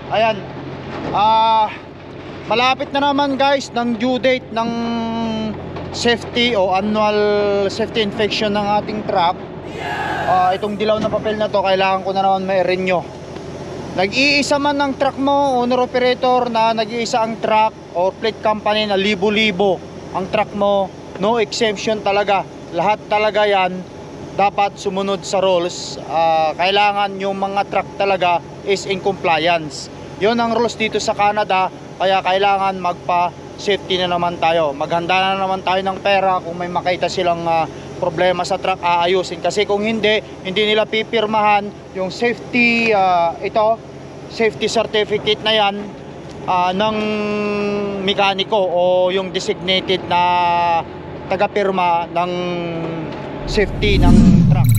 Ayan. Malapit na naman guys ng due date ng safety o annual safety inspection ng ating truck. Itong dilaw na papel na to, kailangan ko na naman ma-renew. Nag-iisa man ng truck mo, owner operator, na nag-iisa ang truck or plate company na libo-libo ang truck mo, no exemption talaga. Lahat talaga yan dapat sumunod sa rules. Kailangan yung mga truck talaga is in compliance. Yun ang rules dito sa Canada. Kaya kailangan magpa-safety na naman tayo. Maghanda na naman tayo ng pera. Kung may makita silang problema sa truck, aayusin. Kasi kung hindi nila pipirmahan yung safety, safety certificate na yan ng mekaniko o yung designated na taga-pirma ng safety ng truck.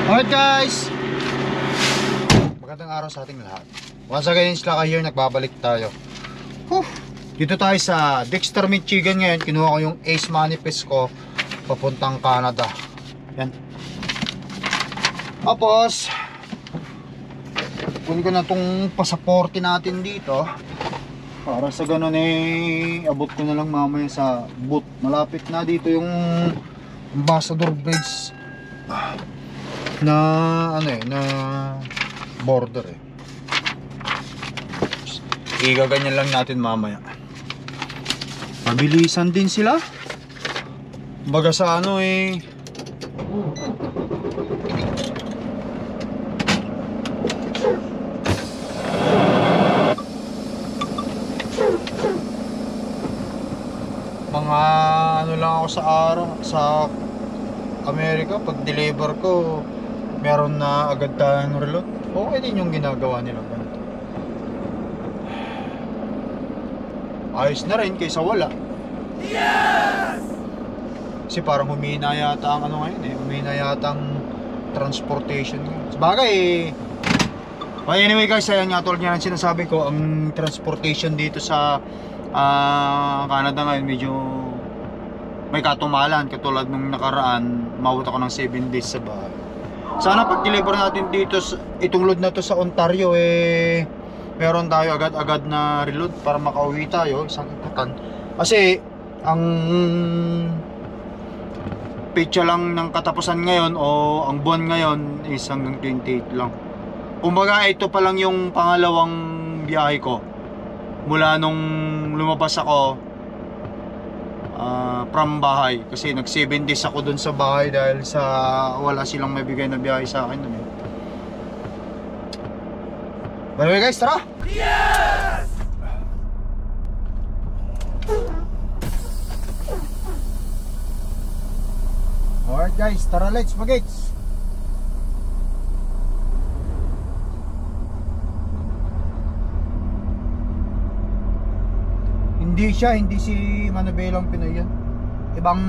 Alright guys, magandang araw sa ating lahat. Once again, Slaka here, nagbabalik tayo. Dito tayo sa Dexter, Michigan ngayon. Kinuha ko yung Ace Manifest ko papuntang Canada. Yan. Tapos kunin ko na itong pasaporte natin dito. Para sa ganun abot ko na lang mamaya sa boot. Malapit na dito yung Ambassador Bridge na na border igaganyan lang natin mamaya. Mabilisan din sila baga sa mga lang ako sa araw sa Amerika. Pag deliver ko meron na agad tayong reload. Okay din yung ginagawa nila ganito. Ayos na rin kaysa wala. Yes! Kasi parang humina yata ang ngayon humina yata ang transportation ngayon. Sabagay well, anyway guys, ayan nga tulad nga sinasabi ko, ang transportation dito sa Canada ngayon medyo may katumalan. Katulad nung nakaraan, umabot ako ng 7 days sa bahay. Sana pag deliver natin dito itong load na to sa Ontario meron tayo agad-agad na reload para makauwi tayo. Isang important kasi ang petsa lang ng katapusan ngayon o ang buwan ngayon is hanggang 28 lang. Kumbaga ito pa lang yung pangalawang biyahe ko mula nung lumabas ako from bahay. Kasi nag 7 days ako dun sa bahay dahil sa wala silang mabigay na biyahe sa akin dun. By the way guys, tara! Yes! Alright guys, tara, let's mag-gates. Hindi si Manobelang Pinoy yan. Ibang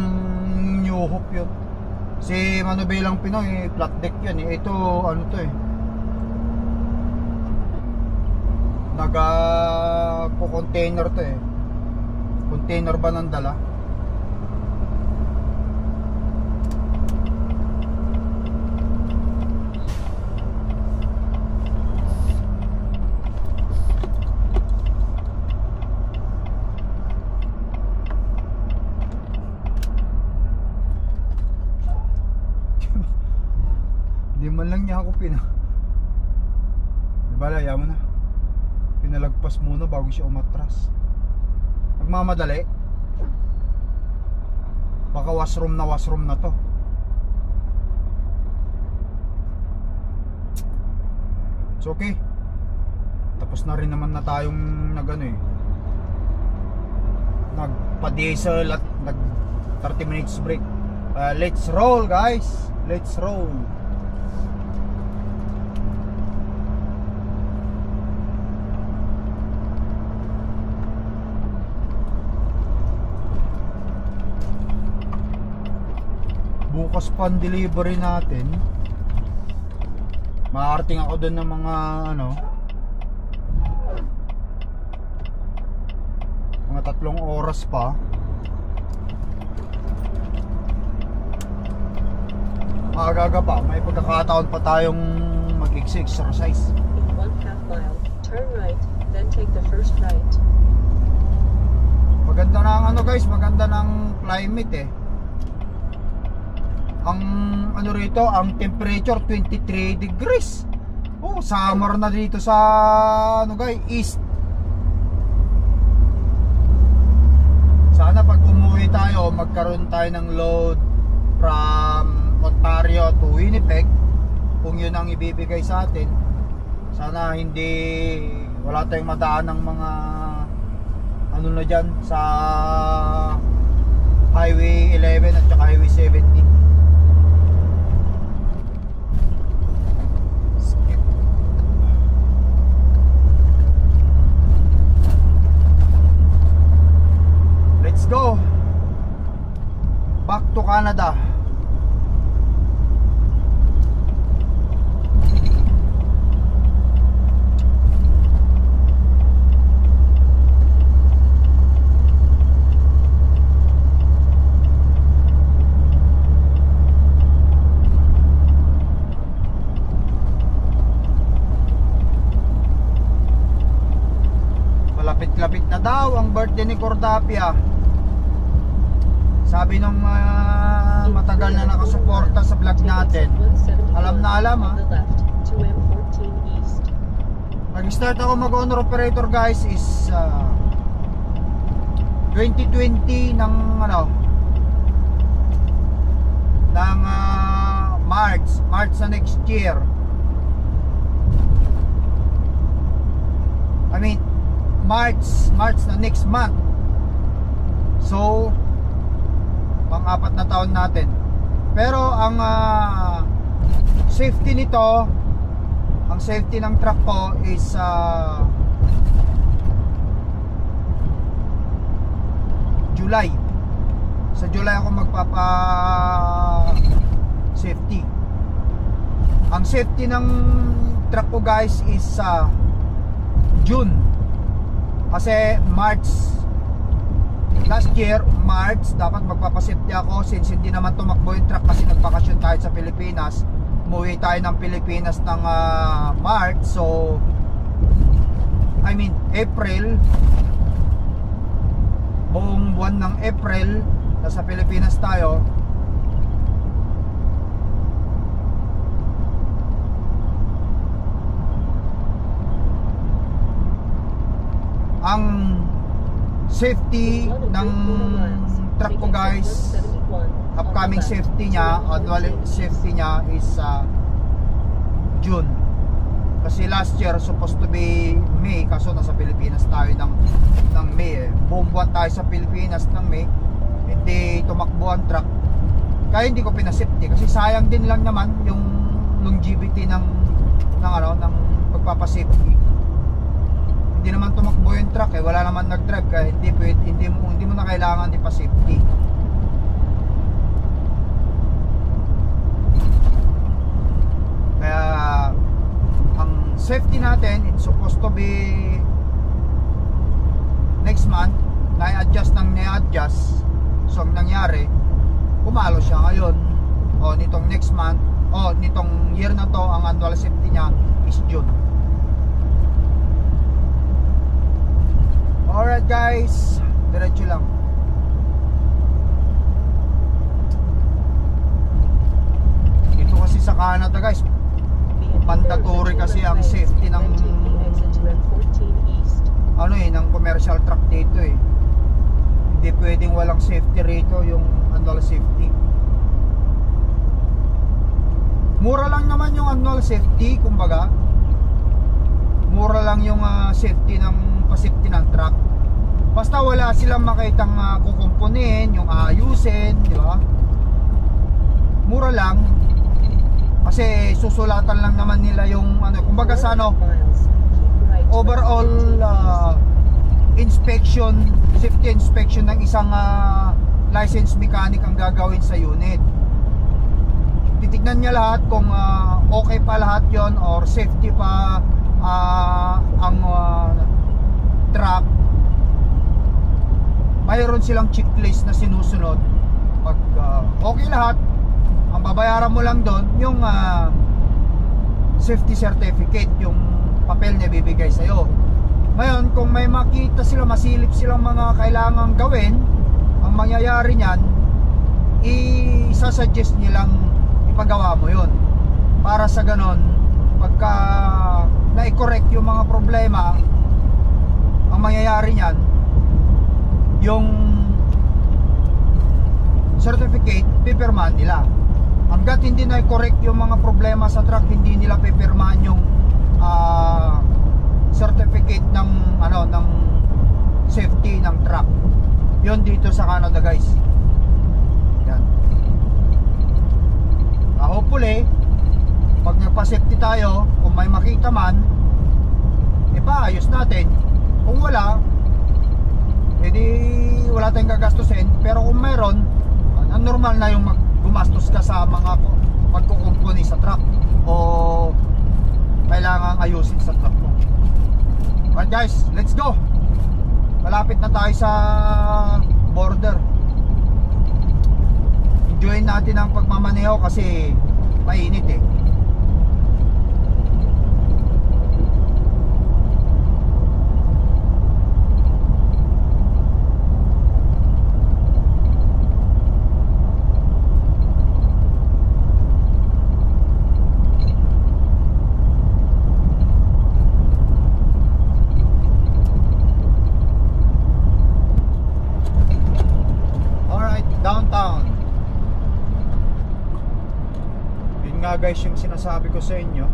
New Hope yun. Si Manobelang Pinoy flat deck yun Ito container to container ba ng dala? Hindi man lang niya ako Balaya mo na. Pinalagpas muna bago siya umatras. Nagmamadali. Baka washroom na to. It's okay. Tapos na rin naman na tayong nagpa-diesel at nag 30 minutes break. Let's roll guys. Let's roll. bukas pa ang delivery natin. Maarting ako doon ng mga ano, mga 3 oras pa. Maaga pa, may pagkakataon pa tayong mag-exercise. In 1/2 mile, turn right, then take the first right. Maganda na ang ano guys, maganda ng climate eh. Ang ano rito, ang temperature 23 degrees. Oh, summer na dito sa ano guys, east. Sana pag umuwi tayo, magkaroon tayo ng load from Ontario to Winnipeg, kung yun ang ibibigay sa atin. Sana hindi wala tayong madaan ng mga ano na dyan sa Highway 11 at saka Highway 17. Let's go back to Canada. Lapit na daw ang birthday ni Cordapia. Sabi nung matagal na nakasuporta sa vlog natin. Alam na alam ha. Nag-start ako mag-owner operator guys is 2020 ng ano ng March na next year. I mean March na next month. So pang-4 na taon natin. Pero ang safety nito, ang safety ng truck ko is July. Sa July ako magpapa safety. Ang safety ng truck ko guys is June. Kasi March last year, March dapat magpapasafety ako since hindi naman tumakbo yung truck kasi nagbakasyon tayo sa Pilipinas. Umuwi tayo ng Pilipinas ng March. So I mean April, buong buwan ng April nasa Pilipinas tayo. Ang safety ng truck ko guys, upcoming safety niya, annual safety niya is June. Kasi last year supposed to be May, kaso nasa Pilipinas tayo ng May eh. Buong buwan tayo sa Pilipinas ng May, hindi tumakbo ang truck. Kaya hindi ko pinasafety kasi sayang din lang naman yung longevity ng pagpapasafety. Hindi naman tumakbo yung truck eh, wala naman nag-drive kaya hindi mo na kailangan ipa-safety. Kaya ang safety natin it's supposed to be next month, na-adjust. So ang nangyari, pumalo siya ngayon. O nitong next month, o nitong year na to, ang annual safety niya is June. Alright guys, diretso lang. Ito kasi sa Canada guys, mandatory kasi ang safety ng ng commercial truck dito eh. Hindi pwedeng walang safety rito, yung annual safety. Mura lang naman yung annual safety, kumbaga. Mura lang yung safety ng pa-safety ng truck. Basta wala silang makitang kukumpunin, yung ayusin, di ba? Mura lang. Kasi susulatan lang naman nila yung kumbaga sa overall inspection, safety inspection ng isang licensed mechanic ang gagawin sa unit. titignan niya lahat kung okay pa lahat yon or safety pa ang truck. Mayroon silang checklist na sinusunod. Pag okay lahat, ang babayaran mo lang doon yung safety certificate, yung papel na bibigay sa'yo. Ngayon, kung may makita sila, masilip silang mga kailangang gawin, ang mangyayari niyan, isasuggest nilang ipagawa mo yun. Para sa ganon, pagka na-correct yung mga problema, ang mangyayari niyan, yung certificate, pipirmahan nila. Hanggat hindi na-correct yung mga problema sa truck, hindi nila pipirmahan yung certificate ng ng safety ng truck. Yun dito sa Canada, guys. Yan. Hopefully, pag nagpa-safety tayo, kung may makita man, ipaayos natin. Kung wala, edi wala tayong gagastusin. Pero kung mayroon, normal na yung gumastos ka sa mga pagkukumpuni sa truck o kailangan ayusin sa truck mo. Alright guys, let's go. Malapit na tayo sa border. Enjoyin natin ang pagmamaneho kasi mainit eh. Downtown. Yun nga guys yung sinasabi ko sa inyo.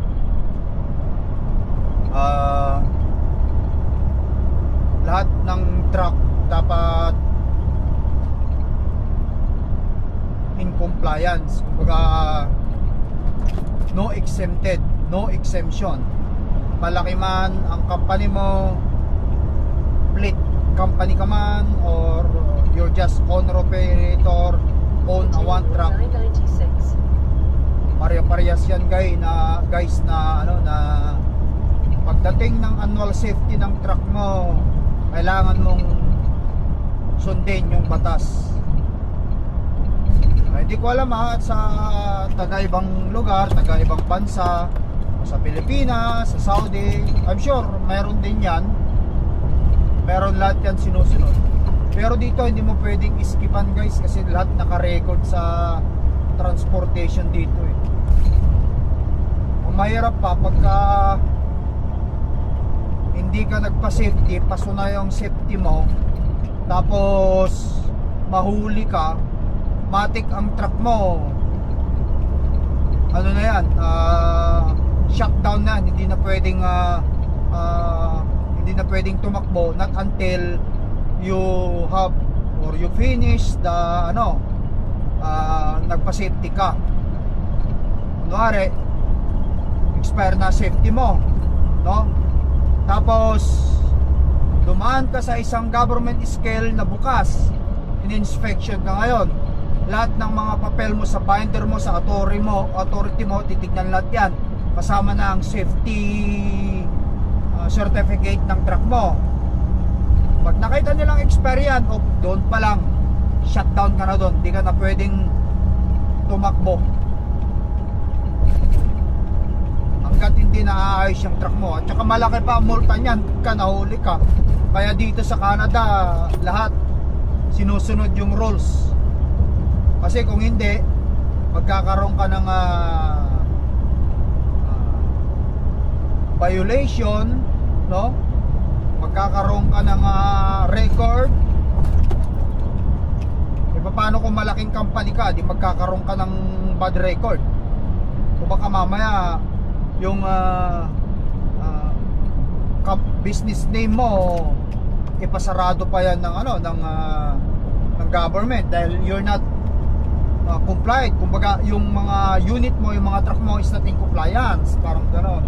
Lahat ng truck dapat in compliance. Kumbaga no exempted, no exemption. Malaki man ang company mo, fleet company ka man, or you're just owner operator, own a one truck. Pare-parehas yan guys na na pagdating ng annual safety ng truck mo, kailangan mong sundin yung batas. Hindi ko alam sa taga-ibang lugar, taga-ibang bansa, sa Pilipinas, sa Saudi, I'm sure meron din yan. Meron lahat yan sinusunod. Pero dito hindi mo pwedeng iskipan guys kasi lahat naka-record sa transportation dito eh. Kung mahirap pa pagka hindi ka nagpa-safety, paso na yung safety mo, tapos mahuli ka, matik ang truck mo, ano na yan, shutdown na, hindi na pwedeng tumakbo not until you have or you finish the nagpa-safety ka. Kunwari expire na safety mo, no? Tapos dumaan ka sa isang government scale na bukas, in-inspection ka ngayon, lahat ng mga papel mo sa binder mo, sa authority mo, titignan lahat yan, kasama na ang safety certificate ng truck mo. Pag nakita nilang expire yan, doon pa lang shutdown ka na doon, hindi ka na pwedeng tumakbo hanggat hindi naaayos yung truck mo. At saka malaki pa ang multa niyan pagka nahuli ka. Kaya dito sa Canada, lahat sinusunod yung rules. Kasi kung hindi, magkakaroon ka ng violation, no? Magkakaroon ka ng record. E paano kung malaking company ka, di magkakaroon ka ng bad record? O baka mamaya yung business name mo ipasarado pa yan ng ng government dahil you're not compliant. Kumbaga yung mga unit mo, yung mga truck mo is not in compliance, parang gano'n.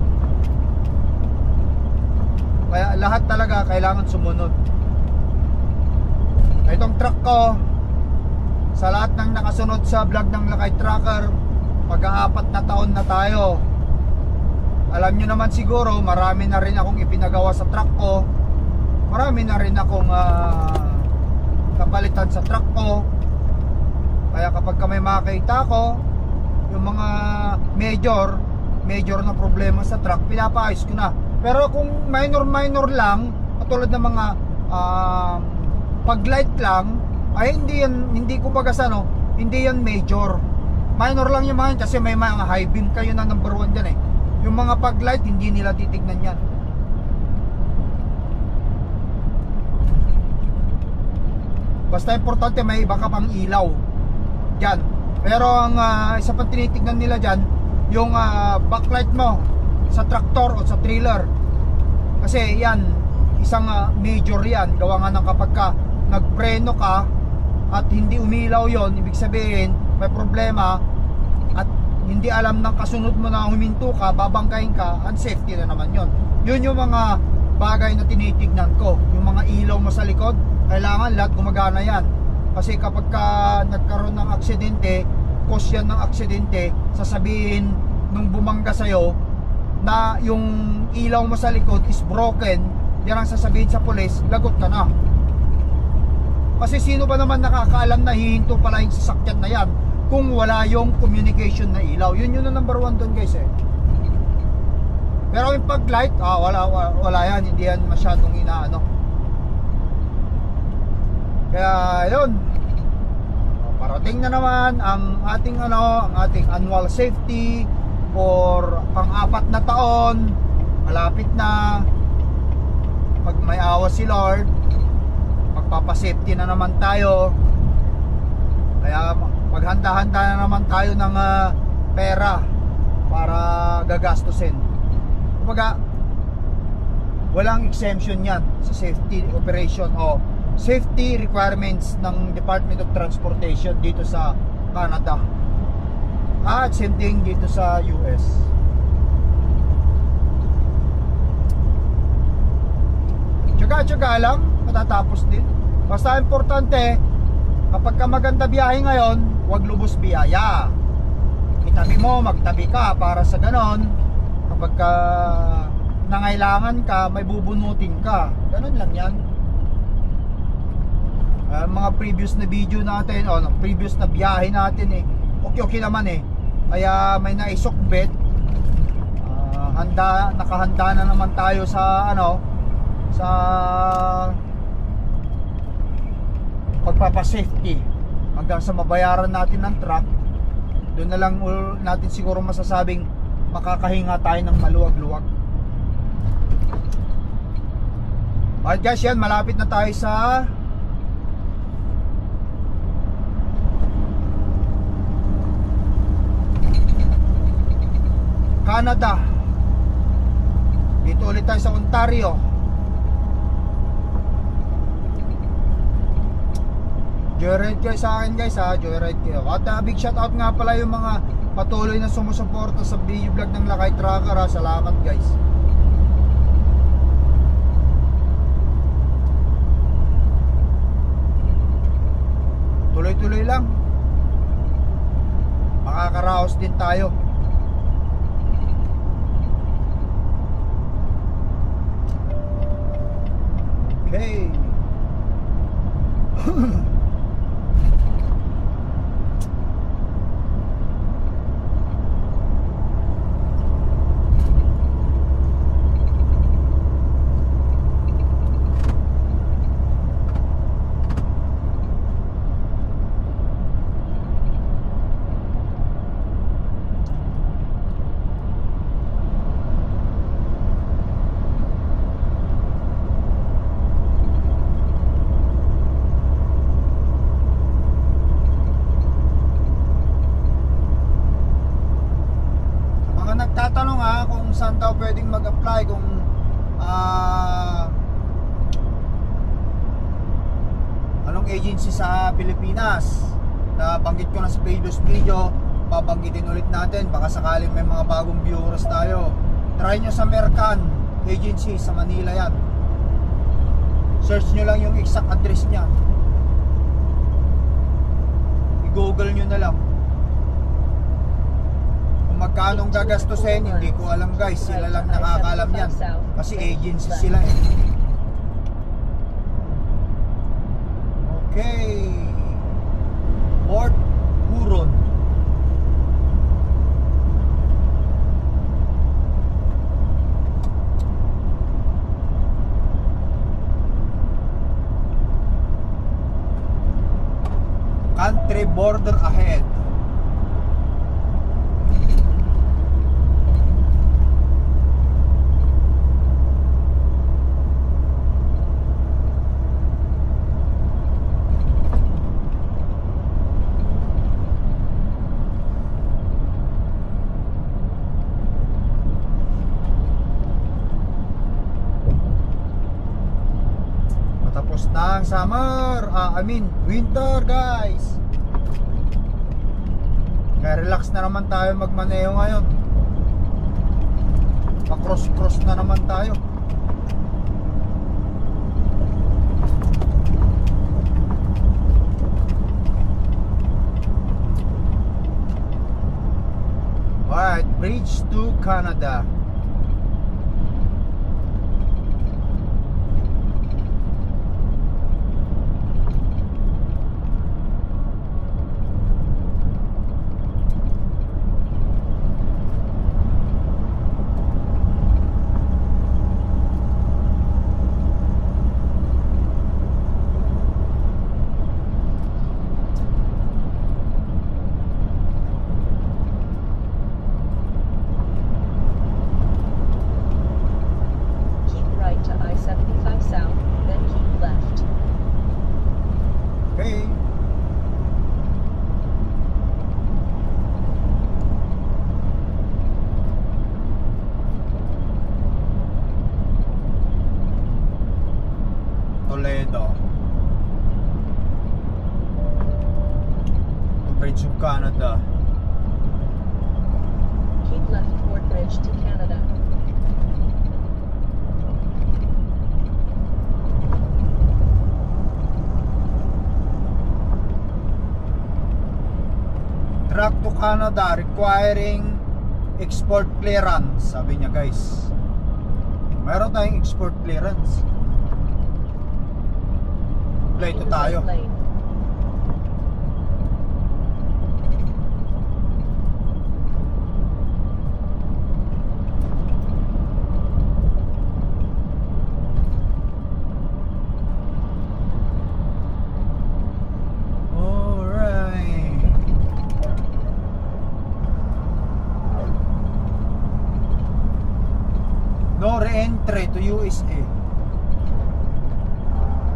Kaya lahat talaga kailangan sumunod. Itong truck ko, sa lahat ng nakasunod sa vlog ng Lakay Trucker, Pag-aapat na taon na tayo. Alam nyo naman siguro, marami na rin akong ipinagawa sa truck ko. Marami na rin akong kapalitan sa truck ko. Kaya kapag may makita ko yung mga major na problema sa truck, pinapaayos ko na. Pero kung minor lang, katulad ng mga pag-light lang, ay hindi ko bagas hindi yan major. Minor lang yung mga, kasi may mga high beam kayo na number 1 dyan eh. Yung mga pag-light, hindi nila titignan yan. Basta importante, may iba ka pang ilaw dyan. Pero ang isa pang tinitignan nila dyan, yung backlight mo sa tractor o sa trailer. Kasi yan, isang major yan. Gawa nga ng kapag ka nagpreno ka at hindi umilaw yon, ibig sabihin may problema at hindi alam ng kasunod mo na huminto ka, babangkain ka, unsafety na naman yon. Yun yung mga bagay na tinitignan ko. Yung mga ilaw mo sa likod, kailangan lahat gumagana yan. Kasi kapag ka nagkaroon ng aksidente, cause yan ng aksidente, sasabihin nung bumangga sa'yo na yung ilaw mo sa likod is broken, yan ang sasabihin sa pulis, lagot ka na. Kasi sino ba naman nakakaalam na hihinto pala yung sasakyan na yan kung wala yung communication na ilaw? Yun yung number 1 doon guys eh. Pero yung pag-light, wala yan, hindi yan masyadong inaano. Kaya yun, parating na naman ang ating annual safety for pang-4 na taon. Malapit na. Pag may awa si Lord, magpapasafety na naman tayo. Kaya maghanda-handa na naman tayo ng pera para gagastusin. Kumbaga, walang exemption yan sa safety operation o safety requirements ng Department of Transportation dito sa Canada. At same thing dito sa US. Tsaga-tsaga lang, matatapos din. Basta importante, kapag ka maganda biyahe ngayon, huwag lubos biyaya. Itabi mo, magtabi ka para sa ganon. Kapag ka nangailangan ka, may bubunutin ka. Ganon lang yan. Mga previous na video natin, previous na biyahe natin okay naman Kaya may naisukbit. Nakahanda na naman tayo sa sa pagpapasafety hanggang sa mabayaran natin ng truck. Doon na lang natin siguro masasabing makakahinga tayo ng maluwag-luwag. Alright guys, yan, malapit na tayo sa Canada. Dito ulit tayo sa Ontario. Joyride kayo sa akin guys joyride kayo. At big shout out nga pala yung mga patuloy na sumusuporta sa video vlog ng Lakay Trucker Salamat guys. Tuloy-tuloy lang. Makakaraos din tayo. Okay. Nagtatanong kung saan daw pwedeng mag-apply, kung anong agency sa Pilipinas. Nabanggit ko na sa previous video, babanggitin ulit natin, baka sakaling may mga bagong viewers tayo. Try nyo sa Mercan agency sa Manila yan. Search nyo lang yung exact address nya, i-google nyo na lang. Kung magkano ang gagastusin, hindi ko alam guys. Sila lang nakakaalam yan. Kasi agency sila eh. Okay. Port Huron. Country border ahead. Patapos na ang summer, winter guys. Kaya relax na naman tayo magmaneho ngayon. Pa-cross-cross na naman tayo. Alright, bridge to Canada. Toledo. Bridge of Canada. Keep left toward bridge to Canada. Truck to Canada requiring export clearance. Sabi niya guys, meron tayong export clearance. Play to tayo. No re-entry to USA.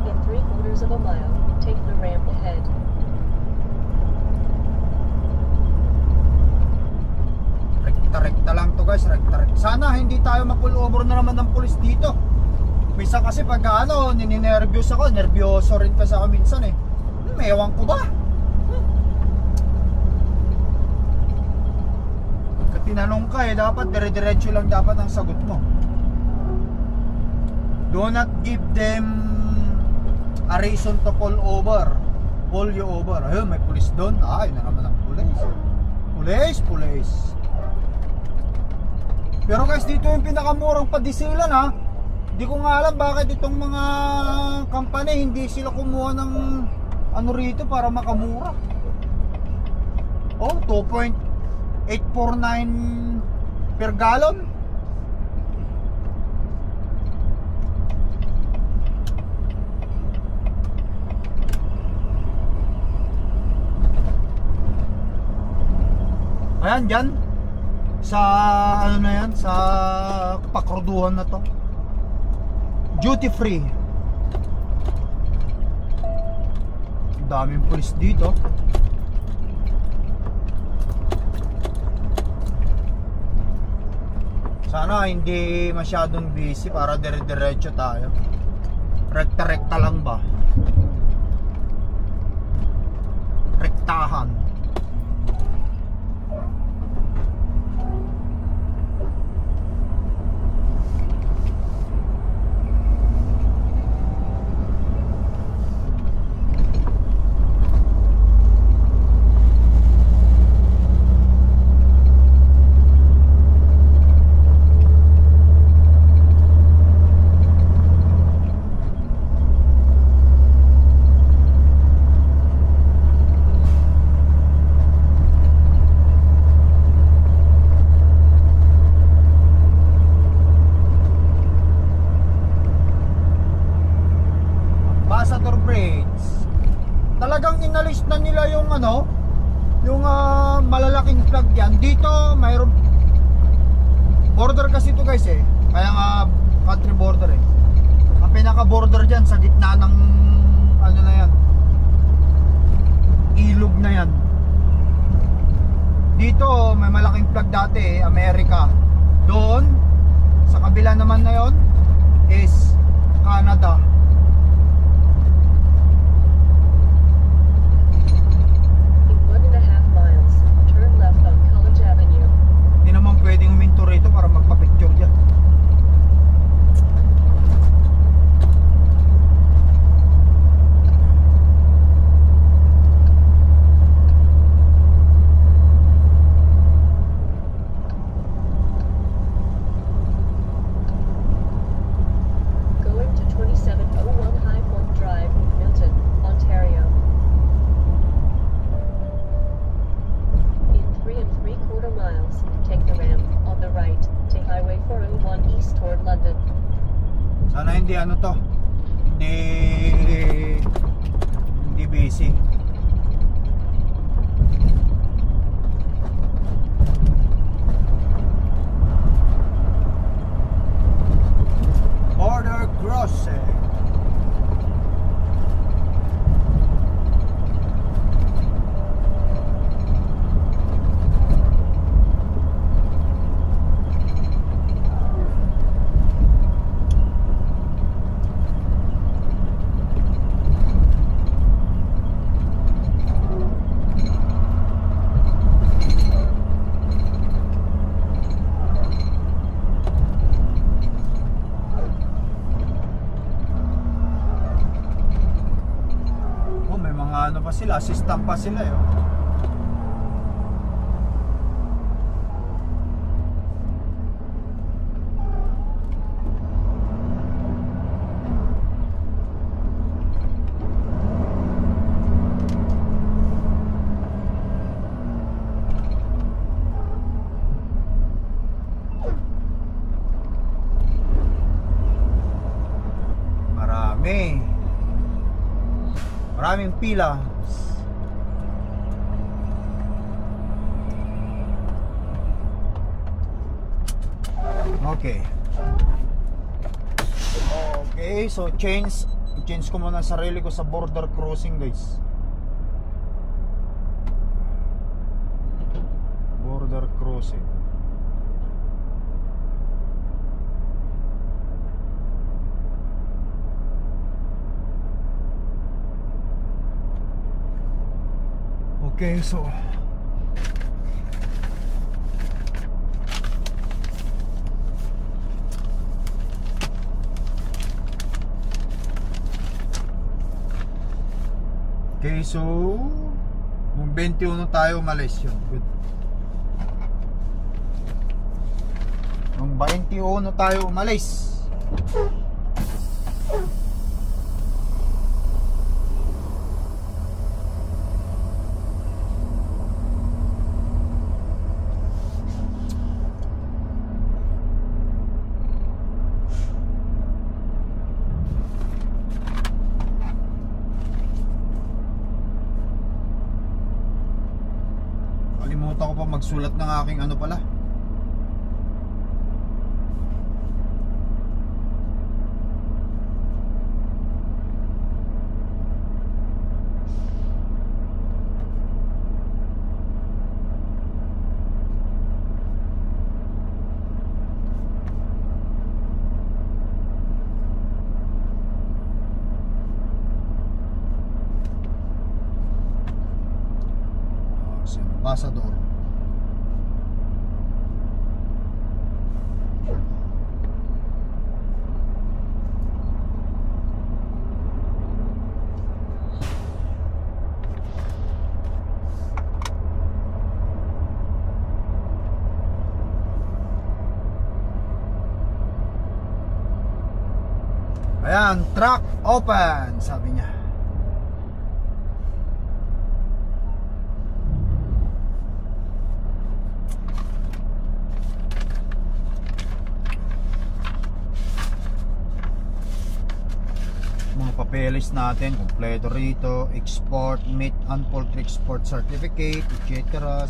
In 3/4 of a mile, take the ramp ahead. Rekta-rekta lang to guys, rekta-rekta. Sana hindi tayo ma-pull over na naman ng pulis dito. Minsan kasi pag nininervyos ako, nervyoso rin kasi ako minsan eh. Ewan ko ba? Pagka tinanong ka dapat dire-diretso lang dapat ang sagot mo. Do not give them a reason to pull over. Pull you over. Ayun, may pulis doon. Ay, na naman ang pulis. Pulis. Pero guys, dito yung pinakamurang padisilan ha. Hindi ko nga alam bakit itong mga company hindi sila kumuha ng ano rito para makamura. Oh, 2.849 per gallon. Ayan dyan sa ano na yan, sa pakruduhan na to, duty free. Daming pulis dito. Sana hindi masyadong busy para dire-diretso tayo. Rekta-rekta lang ba? Rektahan. brakes. Talagang inalis na nila yung ano, yung malalaking plug yan. Dito mayroon border kasi ito guys eh. Kaya nga country border eh. Ang pinaka border dyan sa gitna ng ano na yan, ilog na yan. Dito may malaking plug dati eh, America. Doon sa kabila naman na yon is Canada. In 1.5 miles, turn left on College Avenue. Hindi naman pwedeng huminto rito para magpa-picture dyan. Going to 2701 High Point Drive, Milton, Ontario. In 3 3/4 miles, take the ramp on the right. Take Highway 401 east toward London. Sana hindi ano to, hindi busy. Border crossing. Ano pa sila, assistant pa sila eh. Maraming pila. Okay. Okay, so change ko muna sarili ko sa border crossing, guys. Border crossing. Okay, so kung 21 tayo umalis yun. Good. Kung 21 tayo umalis. Kalimutan ko pa magsulat ng aking ano pala. Ambassador. Ayan, truck open, sabi niya. mga papeles natin kompleto rito, export, meat and poultry export certificate, etc.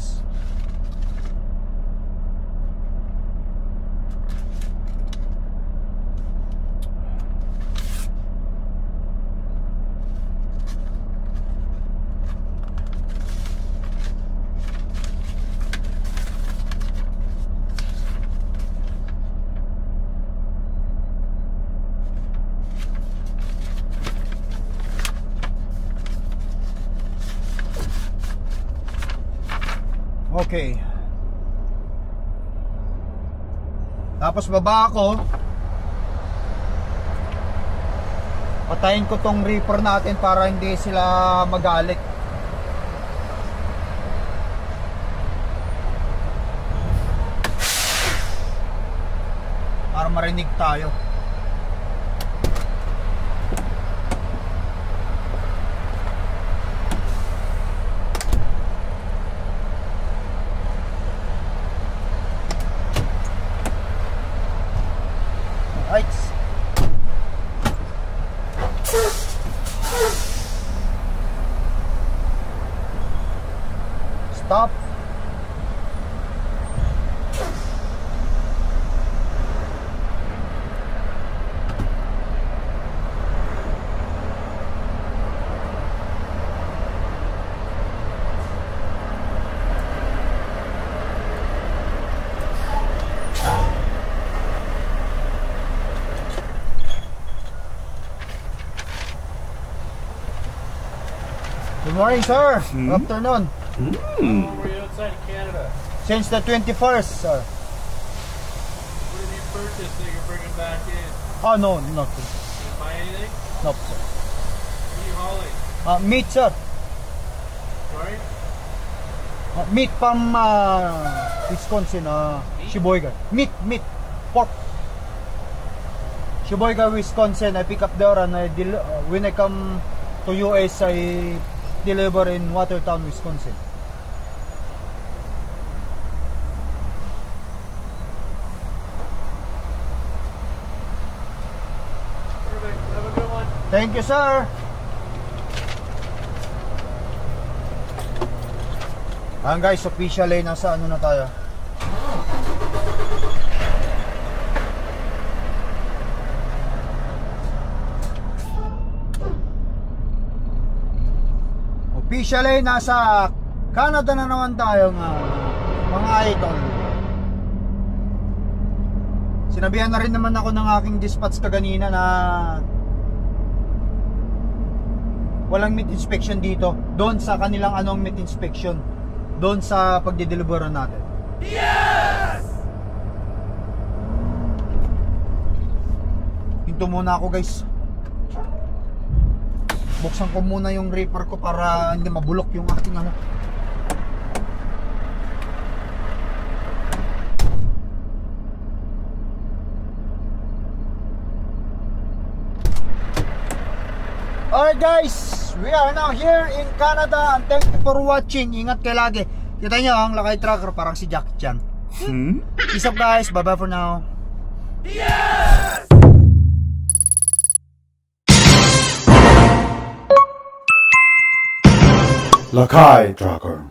Okay. Tapos baba ako. Patayin ko tong reaper natin para hindi sila magalit. Para marinig tayo. Right. Stop. Good morning, sir. Good afternoon. How long were you outside of Canada? Since the 21st, sir. What did you purchase that you're bringing back in? Oh, no, nothing. Did you buy anything? Nope, sir. What are you hauling? Meat, sir. Sorry? Meat from Wisconsin, Sheboygan. Meat, pork. Sheboygan, Wisconsin. I pick up there and when I come to US, I deliver in Watertown, Wisconsin. Perfect. Have a good one. Thank you, sir. Ayan guys, officially nasa ano na tayo. Officially nasa Canada na naman tayo mga idol. Sinabihan na rin naman ako ng aking dispatch kaganina na walang meat inspection dito. Doon sa kanilang meat inspection. Doon sa pagdideliveran natin. Yes! Hinto muna ako guys. Buksan ko muna yung reaper ko para hindi mabulok yung ating Alright guys, we are now here in Canada and thank you for watching. Ingat kayo lagi. Kita nyo ang lakay trucker parang si Jackie Chan. Peace up guys, bye bye for now. Yes! Lakai Trucker.